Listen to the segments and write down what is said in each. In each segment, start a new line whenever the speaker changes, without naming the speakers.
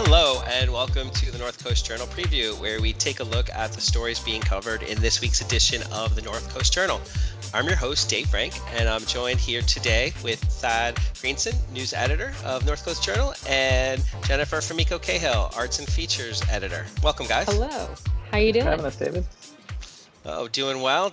Hello and welcome to the North Coast Journal Preview, where we take a look at the stories being covered in this week's edition of the North Coast Journal. I'm your host, Dave Frank, and I'm joined here today with Thad Greenson, news editor of North Coast Journal, and Jennifer Fumiko Cahill, arts and features editor. Welcome, guys.
Hello. How you doing?
Having us, David.
Oh, doing well.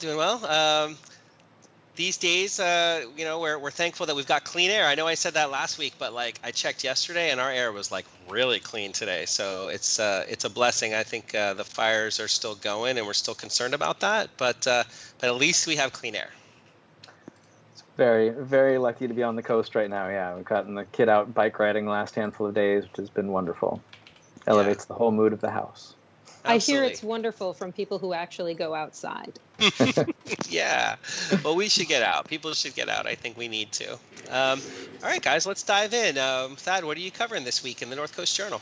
These days, we're thankful that we've got clean air. I know I said that last week, but I checked yesterday and our air was really clean today. So it's a blessing. I think the fires are still going and we're still concerned about that, but at least we have clean air.
It's very, very lucky to be on the coast right now. Yeah, we've gotten the kid out bike riding the last handful of days, which has been wonderful. Elevates the whole mood of the house.
Absolutely. I hear it's wonderful from people who actually go outside.
Yeah. Well, we should get out. People should get out. I think we need to. All right, guys, let's dive in. Thad, what are you covering this week in the North Coast Journal?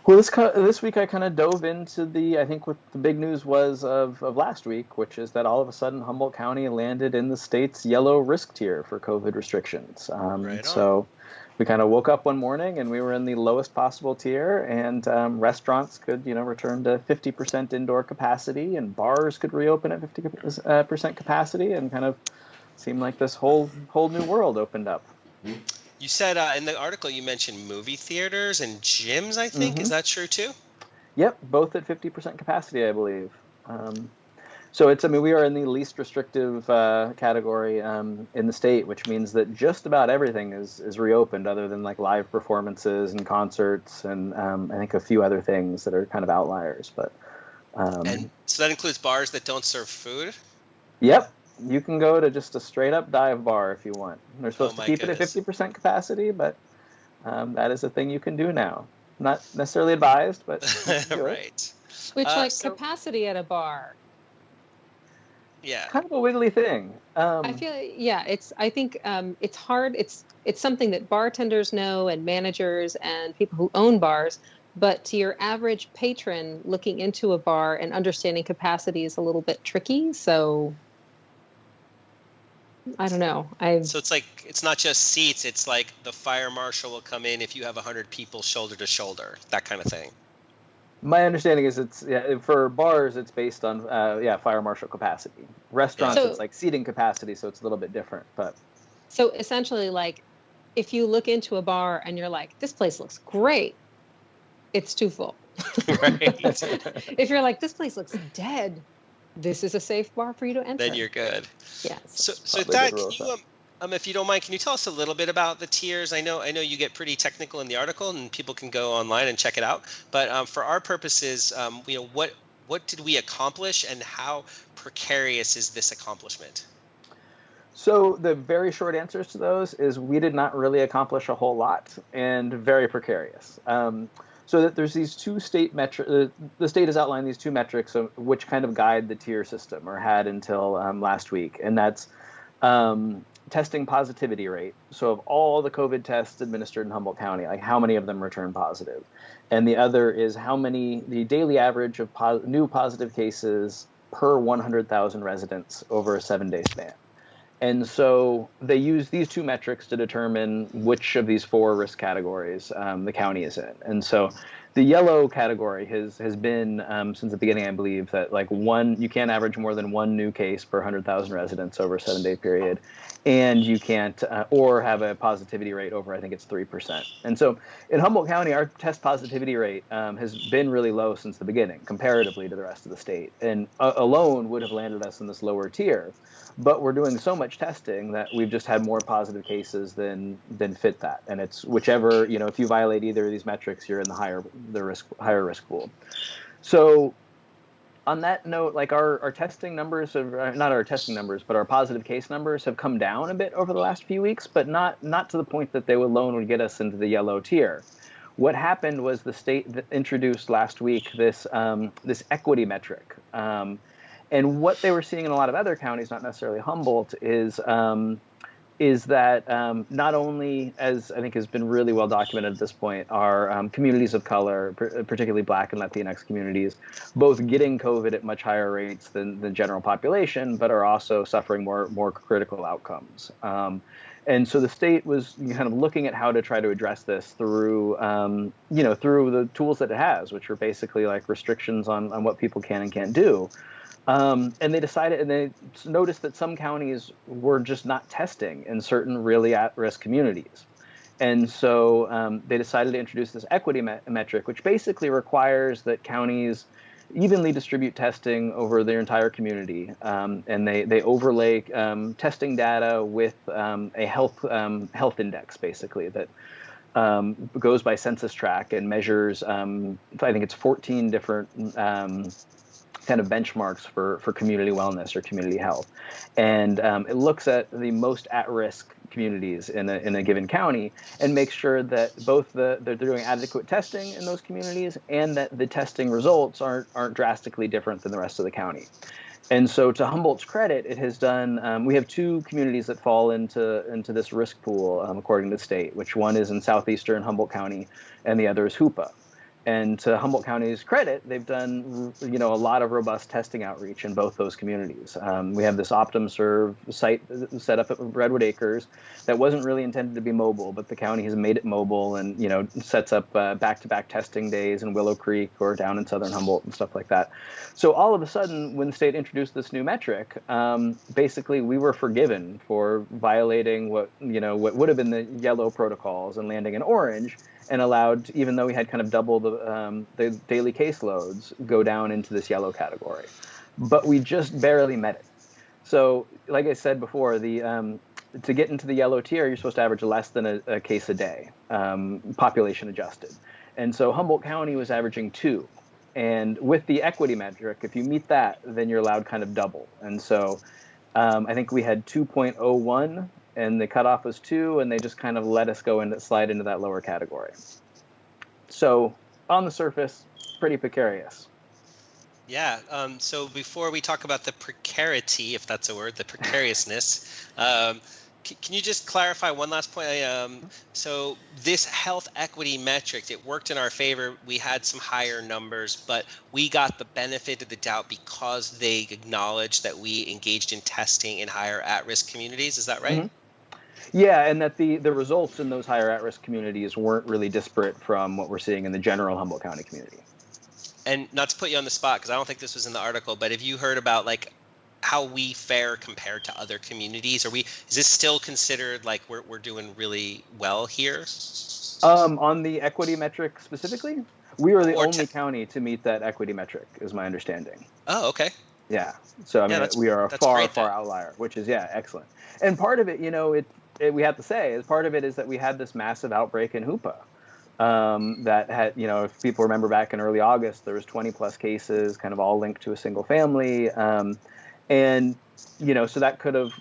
Well, this week I kind of dove into I think what the big news was of last week, which is that all of a sudden Humboldt County landed in the state's yellow risk tier for COVID restrictions. So we kind of woke up one morning and we were in the lowest possible tier, and restaurants could, return to 50% indoor capacity, and bars could reopen at 50% capacity, and kind of seemed like this whole new world opened up.
You said in the article you mentioned movie theaters and gyms, I think. Mm-hmm. Is that true too?
Yep, both at 50% capacity, I believe. So we are in the least restrictive category in the state, which means that just about everything is reopened, other than live performances and concerts and I think a few other things that are kind of outliers. But
and so that includes bars that don't serve food?
Yep. You can go to just a straight up dive bar if you want. They're supposed to keep it at 50% capacity, but that is a thing you can do now. Not necessarily advised, but
right.
Which capacity at a bar?
Yeah,
kind of a wiggly thing.
I feel I think it's hard. It's something that bartenders know and managers and people who own bars. But to your average patron, looking into a bar and understanding capacity is a little bit tricky. So I don't know.
So it's not just seats. It's like the fire marshal will come in if you have 100 people shoulder to shoulder, that kind of thing.
My understanding is for bars, it's based on fire marshal capacity. Restaurants, it's seating capacity, so it's a little bit different. But
so essentially, if you look into a bar and you're like, this place looks great, it's too full.
Right.
If you're like, this place looks dead, this is a safe bar for you to enter.
Then you're good.
Yes.
So Thad, can you if you don't mind, can you tell us a little bit about the tiers? I know you get pretty technical in the article, and people can go online and check it out. But for our purposes, what did we accomplish, and how precarious is this accomplishment?
So the very short answers to those is we did not really accomplish a whole lot, and very precarious. So that there's these two state metrics. The state has outlined these two metrics which kind of guide the tier system, or had until last week, and that's testing positivity rate. So of all the COVID tests administered in Humboldt County, how many of them return positive? And the other is the daily average of new positive cases per 100,000 residents over a 7-day span. And so they use these two metrics to determine which of these four risk categories the county is in. And so the yellow category has been since the beginning, I believe, that you can't average more than one new case per 100,000 residents over a 7-day period, and you can't or have a positivity rate over, I think it's 3%. And so in Humboldt County, our test positivity rate has been really low since the beginning, comparatively to the rest of the state, and alone would have landed us in this lower tier. But we're doing so much testing that we've just had more positive cases than fit that. And it's whichever, if you violate either of these metrics, you're in the higher risk pool. So on that note, our testing numbers not our testing numbers, but our positive case numbers have come down a bit over the last few weeks, but not to the point that they alone would get us into the yellow tier. What happened was the state introduced last week this equity metric. And what they were seeing in a lot of other counties, not necessarily Humboldt, is that not only, as I think has been really well documented at this point, are communities of color, particularly Black and Latinx communities, both getting COVID at much higher rates than the general population, but are also suffering more critical outcomes. And so the state was kind of looking at how to try to address this through, through the tools that it has, which are basically like restrictions on what people can and can't do. And they noticed that some counties were just not testing in certain really at-risk communities. And so they decided to introduce this equity metric, which basically requires that counties evenly distribute testing over their entire community. And they overlay testing data with a health index, basically, that goes by census tract and measures, I think it's 14 different kind of benchmarks for community wellness or community health. And it looks at the most at-risk communities in a given county and makes sure that both they're doing adequate testing in those communities and that the testing results aren't drastically different than the rest of the county. And so, to Humboldt's credit, it has done. We have two communities that fall into this risk pool, according to the state. Which one is in southeastern Humboldt County, and the other is Hoopa. And to Humboldt County's credit, they've done, a lot of robust testing outreach in both those communities. We have this OptumServe site set up at Redwood Acres that wasn't really intended to be mobile, but the county has made it mobile and, sets up back-to-back testing days in Willow Creek or down in southern Humboldt and stuff like that. So all of a sudden, when the state introduced this new metric, basically we were forgiven for violating what would have been the yellow protocols and landing in orange, and allowed, even though we had kind of double the daily caseloads, go down into this yellow category. But we just barely met it. So, like I said before, to get into the yellow tier, you're supposed to average less than a case a day, population adjusted. And so Humboldt County was averaging 2. And with the equity metric, if you meet that, then you're allowed kind of double. And so I think we had 2.01. And the cutoff was 2, and they just kind of let us slide into that lower category. So on the surface, pretty precarious.
Yeah. So before we talk about the precarity, if that's a word, the precariousness, can you just clarify one last point? So this health equity metric, it worked in our favor. We had some higher numbers, but we got the benefit of the doubt because they acknowledged that we engaged in testing in higher at-risk communities. Is that right?
Mm-hmm. Yeah, and that the results in those higher at-risk communities weren't really disparate from what we're seeing in the general Humboldt County community.
And not to put you on the spot, because I don't think this was in the article, but have you heard about like how we fare compared to other communities? Is this still considered like we're doing really well here?
On the equity metric specifically, we were the only county to meet that equity metric, is my understanding.
Oh, okay.
Yeah. So we are a far outlier, which is excellent. And part of it, we have to say, as part of it is that we had this massive outbreak in Hoopa that had, if people remember back in early August, there was 20 plus cases, kind of all linked to a single family. And, so that could have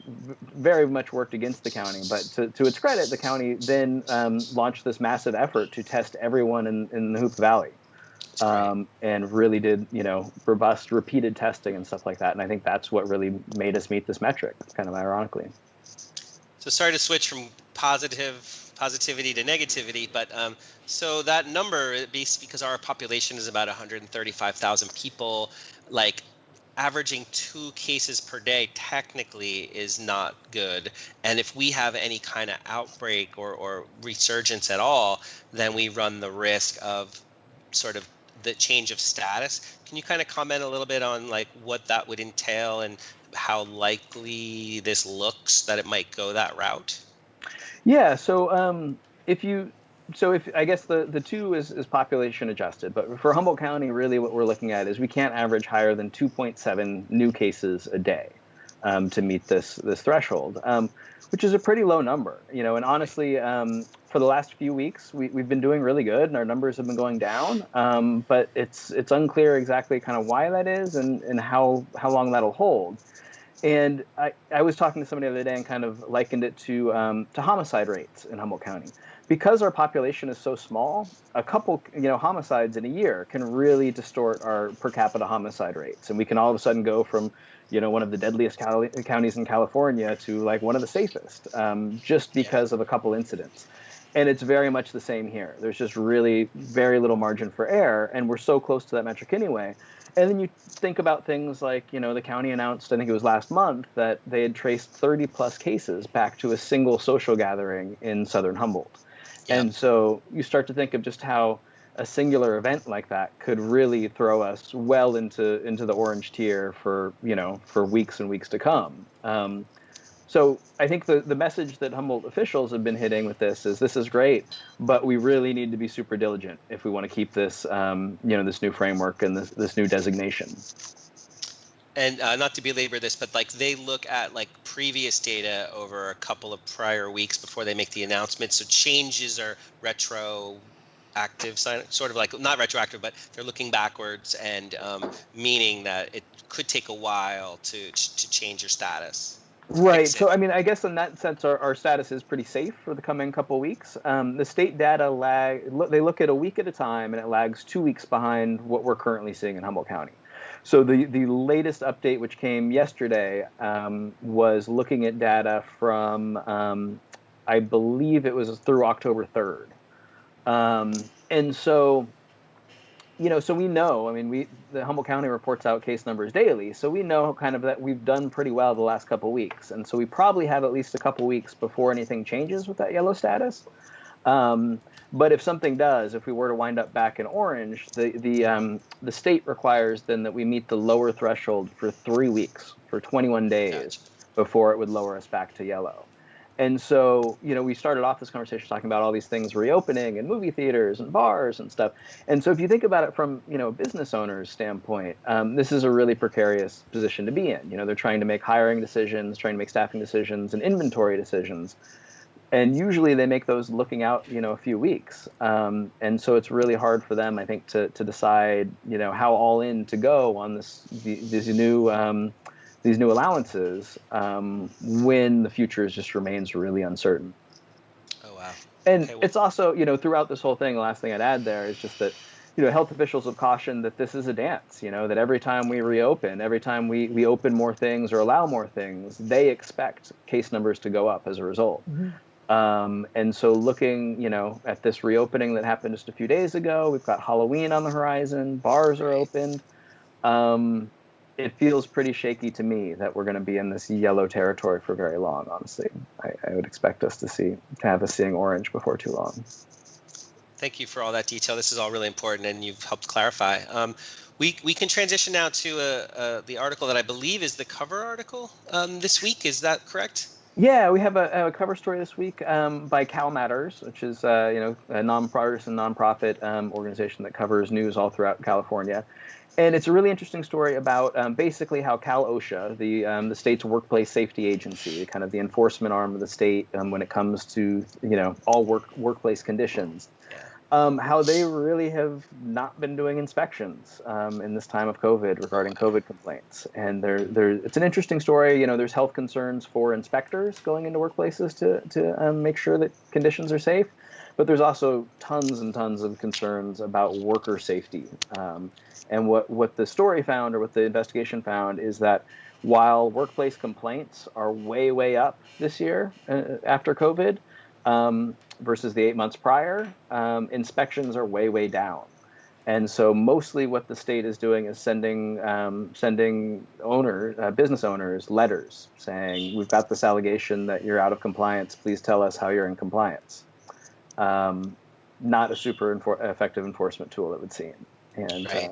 very much worked against the county. But to its credit, the county then launched this massive effort to test everyone in the Hoopa Valley. And really did, robust repeated testing and stuff like that. And I think that's what really made us meet this metric, kind of ironically.
So sorry to switch from positivity to negativity, but so that number, because our population is about 135,000 people, like averaging 2 cases per day technically is not good. And if we have any kind of outbreak or resurgence at all, then we run the risk of sort of the change of status. Can you kind of comment a little bit on like what that would entail and how likely this looks that it might go that route?
Yeah. So if I guess the 2 is population adjusted, but for Humboldt County, really what we're looking at is we can't average higher than 2.7 new cases a day to meet this threshold, which is a pretty low number, and honestly, for the last few weeks, we've been doing really good and our numbers have been going down, but it's unclear exactly kind of why that is and how long that'll hold. And I was talking to somebody the other day and kind of likened it to homicide rates in Humboldt County. Because our population is so small, a couple homicides in a year can really distort our per capita homicide rates. And we can all of a sudden go from one of the deadliest counties in California to like one of the safest, just because of a couple incidents. And it's very much the same here. There's just really very little margin for error, and we're so close to that metric anyway. And then you think about things like, the county announced, I think it was last month, that they had traced 30 plus cases back to a single social gathering in southern Humboldt.
Yep.
And so you start to think of just how a singular event like that could really throw us well into the orange tier for weeks and weeks to come. So I think the message that Humboldt officials have been hitting with this is great, but we really need to be super diligent if we want to keep this this new framework and this new designation.
And not to belabor this, but like they look at like previous data over a couple of prior weeks before they make the announcement. So changes are retroactive, sort of like not retroactive, but they're looking backwards and meaning that it could take a while to change your status.
Right. So, I mean, I guess in that sense, our status is pretty safe for the coming couple weeks. The state data they look at a week at a time, and it lags 2 weeks behind what we're currently seeing in Humboldt County. So the latest update, which came yesterday, was looking at data from, I believe it was through October 3rd. And so, so we know, I mean, the Humboldt County reports out case numbers daily, so we know kind of that we've done pretty well the last couple of weeks. And so we probably have at least a couple weeks before anything changes with that yellow status. But if something does, if we were to wind up back in orange, the state requires then that we meet the lower threshold for 3 weeks, for 21 days, before it would lower us back to yellow. And so, we started off this conversation talking about all these things reopening and movie theaters and bars and stuff. And so if you think about it from, a business owner's standpoint, this is a really precarious position to be in. They're trying to make hiring decisions, trying to make staffing decisions and inventory decisions. And usually they make those looking out, a few weeks. And so it's really hard for them, I think, to decide, how all in to go on these new allowances when the future just remains really uncertain.
Oh, wow.
And it's also, throughout this whole thing, the last thing I'd add there is just that, health officials have cautioned that this is a dance, that every time we reopen, every time we open more things or allow more things, they expect case numbers to go up as a result. Mm-hmm. And so looking, at this reopening that happened just a few days ago, we've got Halloween on the horizon, bars are opened. It feels pretty shaky to me that we're going to be in this yellow territory for very long, honestly. I would expect us to have us seeing orange before too long.
Thank you for all that detail. This is all really important, and you've helped clarify. We can transition now to the article that I believe is the cover article this week. Is that correct?
Yeah, we have a cover story this week by Cal Matters, which is a nonpartisan nonprofit organization that covers news all throughout California. And it's a really interesting story about basically how Cal OSHA, the state's workplace safety agency, kind of the enforcement arm of the state when it comes to all workplace conditions, how they really have not been doing inspections in this time of COVID regarding COVID complaints. And it's an interesting story. There's health concerns for inspectors going into workplaces to make sure that conditions are safe, but there's also tons and tons of concerns about worker safety. And what the story found, or what the investigation found, is that while workplace complaints are way, way up this year after COVID versus the 8 months prior, inspections are way, way down. And so mostly what the state is doing is sending business owners letters saying, we've got this allegation that you're out of compliance. Please tell us how you're in compliance. Not a super effective enforcement tool, it would seem. And
right.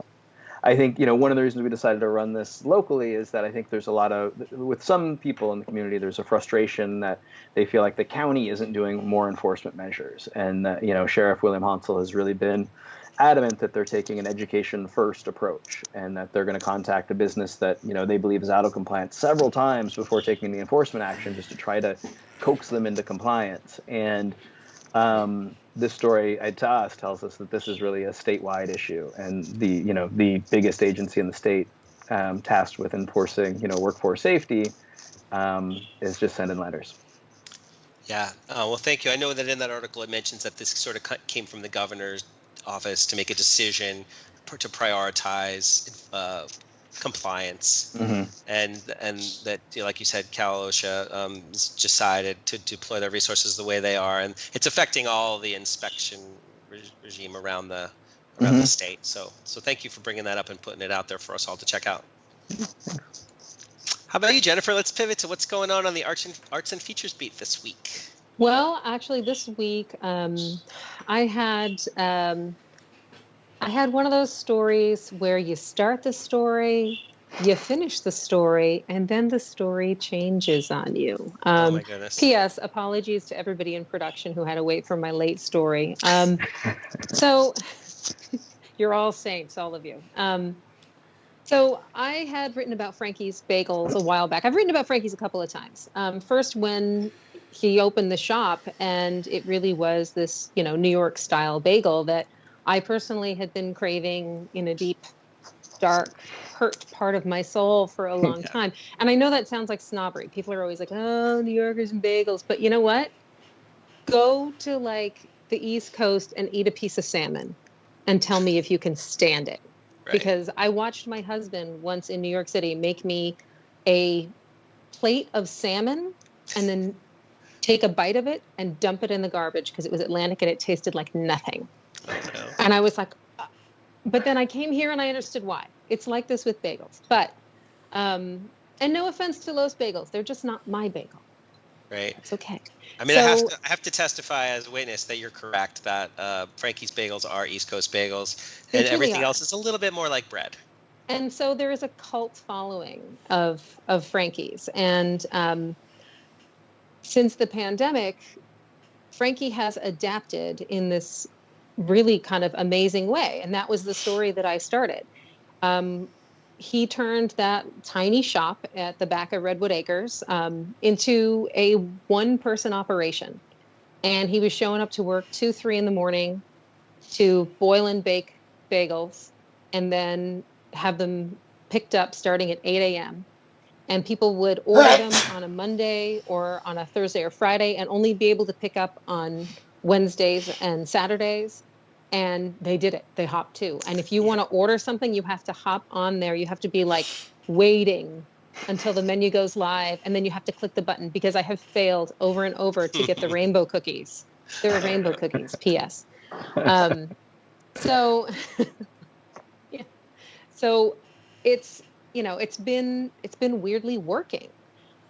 I think, one of the reasons we decided to run this locally is that I think there's with some people in the community, there's a frustration that they feel like the county isn't doing more enforcement measures. And, Sheriff William Hansel has really been adamant that they're taking an education-first approach, and that they're going to contact a business that, they believe is out of compliance several times before taking the enforcement action, just to try to coax them into compliance. And this story to us tells us that this is really a statewide issue, and the biggest agency in the state tasked with enforcing workforce safety is just sending letters.
Yeah. Well, thank you. I know that in that article it mentions that this sort of came from the governor's office to make a decision to prioritize compliance, mm-hmm. and that, like you said, Cal OSHA decided to deploy their resources the way they are, and it's affecting all the inspection regime around the around the state. So thank you for bringing that up and putting it out there for us all to check out. How about you, Jennifer? Let's pivot to what's going on the arts and features beat this week.
Well, actually, this week I had one of those stories where you start the story, you finish the story, and then the story changes on you.
Oh my goodness.
P.S. Apologies to everybody in production who had to wait for my late story. So you're all saints, all of you. So I had written about Frankie's Bagels a while back. I've written about Frankie's a couple of times. First, when he opened the shop, and it really was this, New York style bagel that I personally had been craving in a deep, dark, hurt part of my soul for a long time. And I know that sounds like snobbery. People are always like, oh, New Yorkers and bagels. But you know what? Go to like the East Coast and eat a piece of salmon and tell me if you can stand it. Right. Because I watched my husband once in New York City make me a plate of salmon and then take a bite of it and dump it in the garbage because it was Atlantic and it tasted like nothing.
Oh, no.
And I was like, but then I came here and I understood why. It's like this with bagels. But, and no offense to Los Bagels, they're just not my bagel.
Right.
It's okay.
I mean, I have to testify as a witness that you're correct that Frankie's Bagels are East Coast bagels, and everything else is a little bit more like bread.
And so there is a cult following of Frankie's, and since the pandemic, Frankie has adapted in this really kind of amazing way, and that was the story that I started. He turned that tiny shop at the back of Redwood Acres into a one-person operation. And he was showing up to work 2-3 in the morning to boil and bake bagels and then have them picked up starting at 8 a.m. And people would order them on a Monday or on a Thursday or Friday and only be able to pick up on Wednesdays and Saturdays. And they did it. They hopped too. And if you want to order something, you have to hop on there. You have to be like waiting until the menu goes live. And then you have to click the button because I have failed over and over to get the rainbow cookies. There are rainbow cookies, P.S. So, yeah. So it's, it's been weirdly working.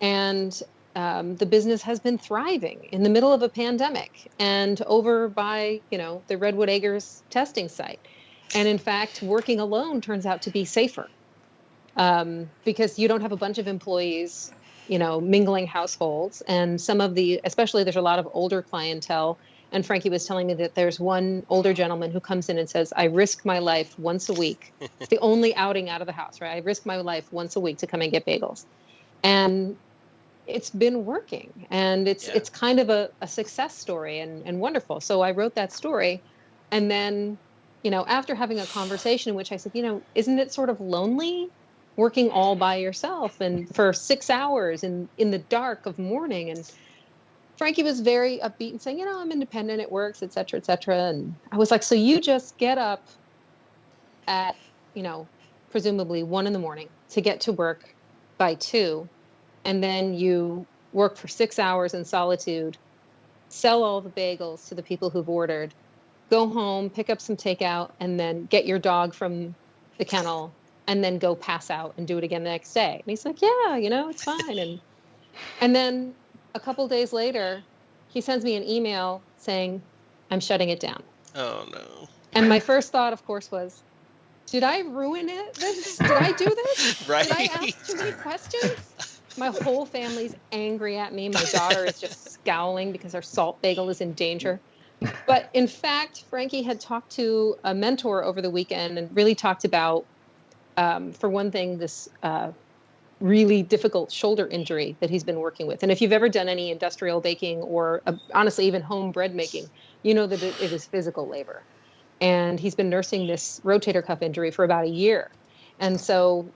And the business has been thriving in the middle of a pandemic and over by, the Redwood Acres testing site. And in fact, working alone turns out to be safer because you don't have a bunch of employees, mingling households. And especially there's a lot of older clientele. And Frankie was telling me that there's one older gentleman who comes in and says, I risk my life once a week. It's the only outing out of the house, right? I risk my life once a week to come and get bagels. And it's been working, and it's kind of a success story and wonderful. So I wrote that story, and then, after having a conversation in which I said, isn't it sort of lonely working all by yourself and for 6 hours in the dark of morning? And Frankie was very upbeat and saying, I'm independent, it works, et cetera, et cetera. And I was like, so you just get up at, presumably 1 a.m. to get to work by 2. And then you work for 6 hours in solitude, sell all the bagels to the people who've ordered, go home, pick up some takeout, and then get your dog from the kennel, and then go pass out and do it again the next day. And he's like, yeah, it's fine. And then a couple days later, he sends me an email saying, I'm shutting it down.
Oh, no.
And my first thought, of course, was, did I ruin it? Did I do this?
Right.
Did I ask too many questions? My whole family's angry at me. My daughter is just scowling because her salt bagel is in danger. But in fact, Frankie had talked to a mentor over the weekend and really talked about, for one thing, this really difficult shoulder injury that he's been working with. And if you've ever done any industrial baking or honestly, even home bread making, you know that it is physical labor. And he's been nursing this rotator cuff injury for about a year. And so,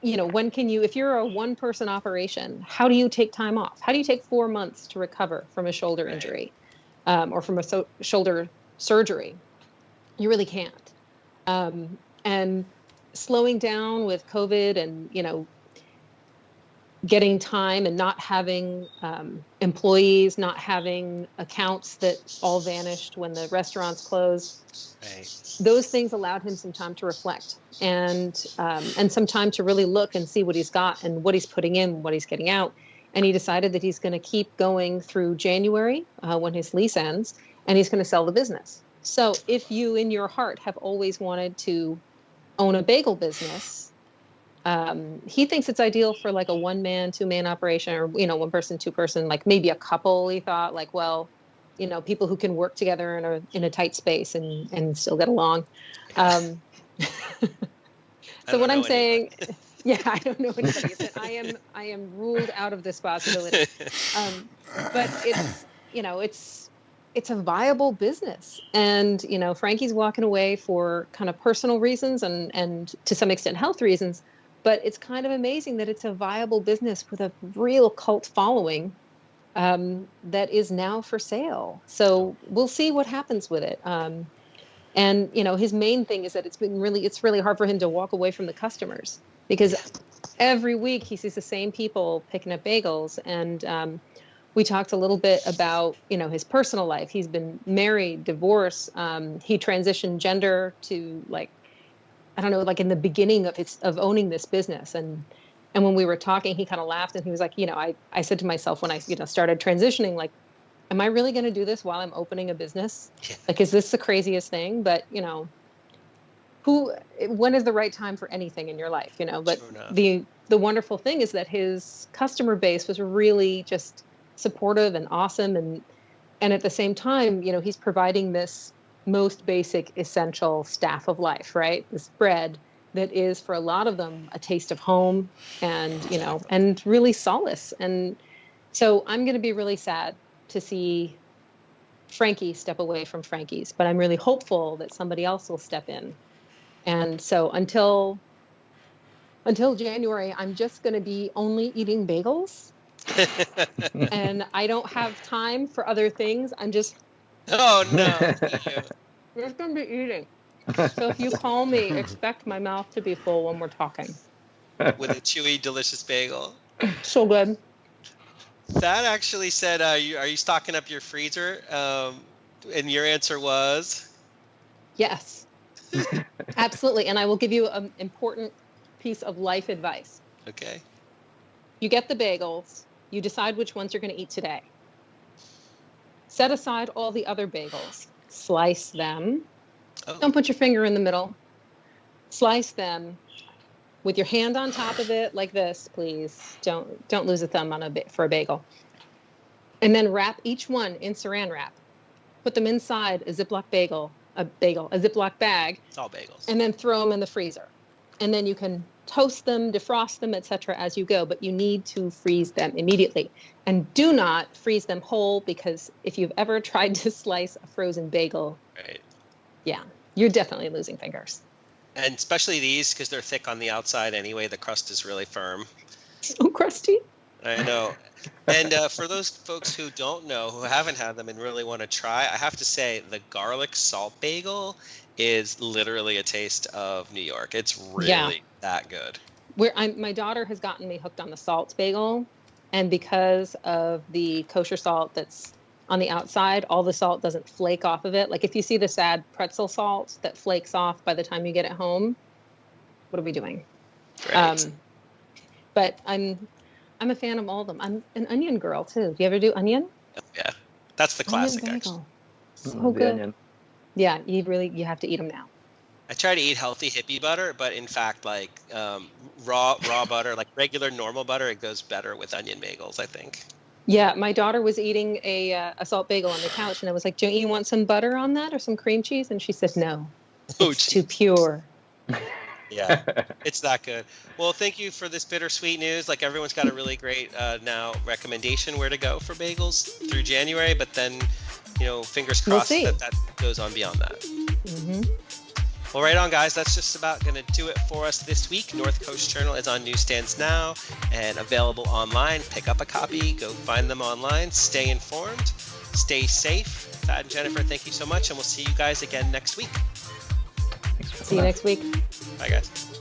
when can you, if you're a one-person operation, how do you take time off? How do you take 4 months to recover from a shoulder injury or from a shoulder surgery? You really can't. And slowing down with COVID and, getting time and not having employees, not having accounts that all vanished when the restaurants closed.
Right.
Those things allowed him some time to reflect and some time to really look and see what he's got and what he's putting in, what he's getting out. And he decided that he's going to keep going through January when his lease ends, and he's going to sell the business. So if you in your heart have always wanted to own a bagel business, he thinks it's ideal for like a 1-man, 2-man operation, or, 1 person, 2 person, like maybe a couple. He thought like, well, people who can work together in a tight space and still get along. So what I'm saying, yeah, I don't know anybody. But I am ruled out of this possibility. But it's a viable business, and Frankie's walking away for kind of personal reasons and to some extent health reasons. But it's kind of amazing that it's a viable business with a real cult following. That is now for sale. So we'll see what happens with it. And his main thing is that it's really hard for him to walk away from the customers, because every week he sees the same people picking up bagels. And we talked a little bit about his personal life. He's been married, divorced. He transitioned gender to in the beginning of owning this business. And when we were talking, he kind of laughed and he was like, I said to myself when I, started transitioning, like, am I really going to do this while I'm opening a business? Like, is this the craziest thing? But, when is the right time for anything in your life, But the wonderful thing is that his customer base was really just supportive and awesome. And at the same time, he's providing this most basic, essential staff of life, right? This bread that is for a lot of them a taste of home and, and really solace. And so I'm going to be really sad to see Frankie step away from Frankie's, but I'm really hopeful that somebody else will step in. And so until January, I'm just going to be only eating bagels and I don't have time for other things. I'm just,
oh no,
we're just going to be eating. So if you call me, expect my mouth to be full when we're talking.
With a chewy, delicious bagel.
So good.
That actually said, are you stocking up your freezer? And your answer was?
Yes. Absolutely. And I will give you an important piece of life advice.
Okay.
You get the bagels. You decide which ones you're going to eat today. Set aside all the other bagels. Slice them. Oh. Don't put your finger in the middle. Slice them with your hand on top of it like this, please. Don't lose a thumb for a bagel. And then wrap each one in saran wrap. Put them inside a Ziploc a Ziploc bag.
It's all bagels.
And then throw them in the freezer. And then you can toast them, defrost them, etc. as you go, but you need to freeze them immediately. And do not freeze them whole, because if you've ever tried to slice a frozen bagel,
right.
Yeah, you're definitely losing fingers.
And especially these, because they're thick on the outside anyway. The crust is really firm.
So crusty.
I know. And for those folks who don't know, who haven't had them and really want to try, I have to say the garlic salt bagel is literally a taste of New York. It's really that good.
My daughter has gotten me hooked on the salt bagel. And because of the kosher salt that's on the outside, all the salt doesn't flake off of it. Like if you see the sad pretzel salt that flakes off by the time you get it home, what are we doing?
Right.
But I'm a fan of all of them. I'm an onion girl too. Do you ever do onion?
Yeah, that's the classic. Actually,
so good. Onion. Yeah, you have to eat them now.
I try to eat healthy hippie butter, but in fact, like raw butter, like regular normal butter, it goes better with onion bagels, I think.
Yeah, my daughter was eating a salt bagel on the couch, and I was like, "Don't you want some butter on that or some cream cheese?" And she said, "No, it's too pure."
Yeah, it's that good. Well, thank you for this bittersweet news. Like everyone's got a really great now recommendation where to go for bagels through January, but then, fingers crossed that goes on beyond that.
Mm-hmm.
Well, right on, guys. That's just about going to do it for us this week. North Coast Journal is on newsstands now and available online. Pick up a copy. Go find them online. Stay informed. Stay safe. Thad and Jennifer, thank you so much, and we'll see you guys again next week.
See you next week.
Bye, guys.